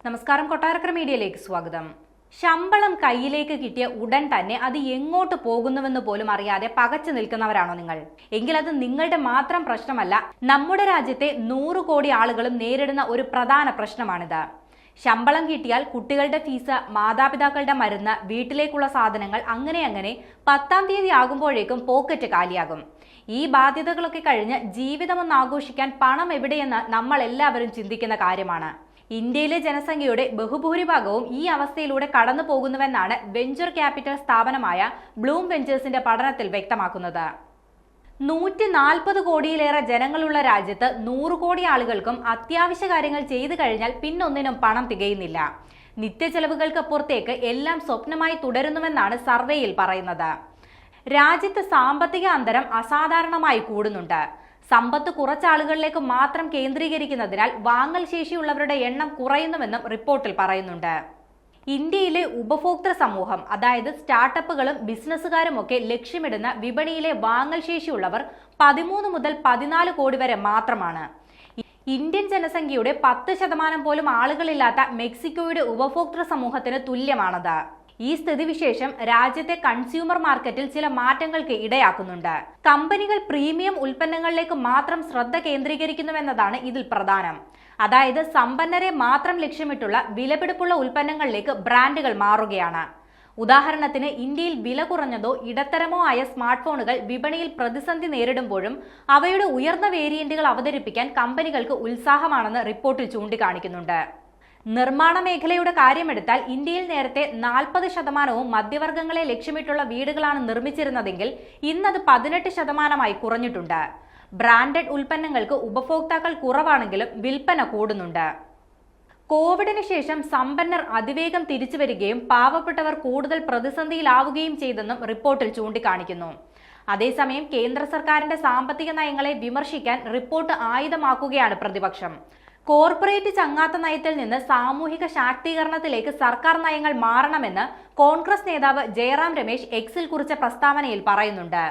നമസ്കാരം, കൊട്ടാരക്കര മീഡിയയിലേക്ക് സ്വാഗതം. ശമ്പളം കയ്യിലേക്ക് കിട്ടിയ ഉടൻ തന്നെ അത് എങ്ങോട്ട് പോകുന്നുവെന്ന് പോലും അറിയാതെ പകച്ചു നിൽക്കുന്നവരാണോ നിങ്ങൾ? എങ്കിൽ അത് നിങ്ങളുടെ മാത്രം പ്രശ്നമല്ല, നമ്മുടെ രാജ്യത്തെ 100 കോടി ആളുകളും നേരിടുന്ന ഒരു പ്രധാന പ്രശ്നമാണിത്. ശമ്പളം കിട്ടിയാൽ കുട്ടികളുടെ ഫീസ്, മാതാപിതാക്കളുടെ മരുന്ന്, വീട്ടിലേക്കുള്ള സാധനങ്ങൾ, അങ്ങനെ 10-ാം തീയതി ആകുമ്പോഴേക്കും പോക്കറ്റ് കാലിയാകും. ഈ ബാധ്യതകളൊക്കെ കഴിഞ്ഞ് ജീവിതമൊന്ന് ആഘോഷിക്കാൻ പണം എവിടെയെന്ന് നമ്മൾ എല്ലാവരും ചിന്തിക്കുന്ന കാര്യമാണ്. ഇന്ത്യയിലെ ജനസംഖ്യയുടെ ബഹുഭൂരിഭാഗവും ഈ അവസ്ഥയിലൂടെ കടന്നു പോകുന്നുവെന്നാണ് വെഞ്ചർ ക്യാപിറ്റൽ സ്ഥാപനമായ ബ്ലൂം വെഞ്ചേഴ്സിന്റെ പഠനത്തിൽ വ്യക്തമാക്കുന്നത്. 140 കോടിയിലേറെ ജനങ്ങളുള്ള രാജ്യത്ത് 100 കോടി ആളുകൾക്കും അത്യാവശ്യ കാര്യങ്ങൾ ചെയ്തു കഴിഞ്ഞാൽ പിന്നൊന്നിനും പണം തികയുന്നില്ല. നിത്യചെലവുകൾക്ക് പുറത്തേക്ക് എല്ലാം സ്വപ്നമായി തുടരുന്നുവെന്നാണ് സർവേയിൽ പറയുന്നത്. രാജ്യത്ത് സാമ്പത്തിക അന്തരം അസാധാരണമായി കൂടുന്നുണ്ട്. സമ്പത്ത് കുറച്ചാളുകളിലേക്ക് മാത്രം കേന്ദ്രീകരിക്കുന്നതിനാൽ വാങ്ങൽ ശേഷിയുള്ളവരുടെ എണ്ണം കുറയുന്നുവെന്നും റിപ്പോർട്ടിൽ പറയുന്നുണ്ട്. ഇന്ത്യയിലെ ഉപഭോക്തൃ സമൂഹം, അതായത് സ്റ്റാർട്ടപ്പുകളും ബിസിനസ്സുകാരും ഒക്കെ ലക്ഷ്യമിടുന്ന വിപണിയിലെ വാങ്ങൽ ശേഷിയുള്ളവർ 13 മുതൽ 14 കോടി വരെ മാത്രമാണ്. ഇന്ത്യൻ ജനസംഖ്യയുടെ 10% പോലും ആളുകളില്ലാത്ത മെക്സിക്കോയുടെ ഉപഭോക്തൃ സമൂഹത്തിന് തുല്യമാണത്. ഈ സ്ഥിതിവിശേഷം രാജ്യത്തെ കൺസ്യൂമർ മാർക്കറ്റിൽ ചില മാറ്റങ്ങൾക്ക് ഇടയാക്കുന്നുണ്ട്. കമ്പനികൾ പ്രീമിയം ഉൽപ്പന്നങ്ങളിലേക്ക് മാത്രം ശ്രദ്ധ കേന്ദ്രീകരിക്കുന്നുവെന്നതാണ് ഇതിൽ പ്രധാനം. അതായത് സമ്പന്നരെ മാത്രം ലക്ഷ്യമിട്ടുള്ള വിലപിടിപ്പുള്ള ഉൽപ്പന്നങ്ങളിലേക്ക് ബ്രാൻഡുകൾ മാറുകയാണ്. ഉദാഹരണത്തിന്, ഇന്ത്യയിൽ വില കുറഞ്ഞതോ ഇടത്തരമോ ആയ സ്മാർട്ട് ഫോണുകൾ വിപണിയിൽ പ്രതിസന്ധി നേരിടുമ്പോഴും അവയുടെ ഉയർന്ന വേരിയന്റുകൾ അവതരിപ്പിക്കാൻ കമ്പനികൾക്ക് ഉത്സാഹമാണെന്ന് റിപ്പോർട്ടിൽ ചൂണ്ടിക്കാണിക്കുന്നുണ്ട്. നിർമ്മാണ മേഖലയുടെ കാര്യമെടുത്താൽ ഇന്ത്യയിൽ നേരത്തെ 40% മധ്യവർഗങ്ങളെ ലക്ഷ്യമിട്ടുള്ള വീടുകളാണ് നിർമ്മിച്ചിരുന്നതെങ്കിൽ ഇന്നത് 18% കുറഞ്ഞിട്ടുണ്ട്. ബ്രാൻഡഡ് ഉൽപ്പന്നങ്ങൾക്ക് ഉപഭോക്താക്കൾ കുറവാണെങ്കിലും വിൽപ്പന കൂടുന്നുണ്ട്. കോവിഡിന് ശേഷം സമ്പന്നർ അതിവേഗം തിരിച്ചു വരികയും പാവപ്പെട്ടവർ കൂടുതൽ പ്രതിസന്ധിയിലാവുകയും ചെയ്തെന്നും റിപ്പോർട്ടിൽ ചൂണ്ടിക്കാണിക്കുന്നു. അതേസമയം കേന്ദ്ര സർക്കാരിന്റെ സാമ്പത്തിക നയങ്ങളെ വിമർശിക്കാൻ റിപ്പോർട്ട് ആയുധമാക്കുകയാണ് പ്രതിപക്ഷം. കോർപ്പറേറ്റ് ചങ്ങാത്ത നയത്തിൽ നിന്ന് സാമൂഹിക ശാക്തീകരണത്തിലേക്ക് സർക്കാർ നയങ്ങൾ മാറണമെന്ന് കോൺഗ്രസ് നേതാവ് ജയറാം രമേശ് എക്സിൽ കുറിച്ച പ്രസ്താവനയിൽ പറയുന്നുണ്ട്.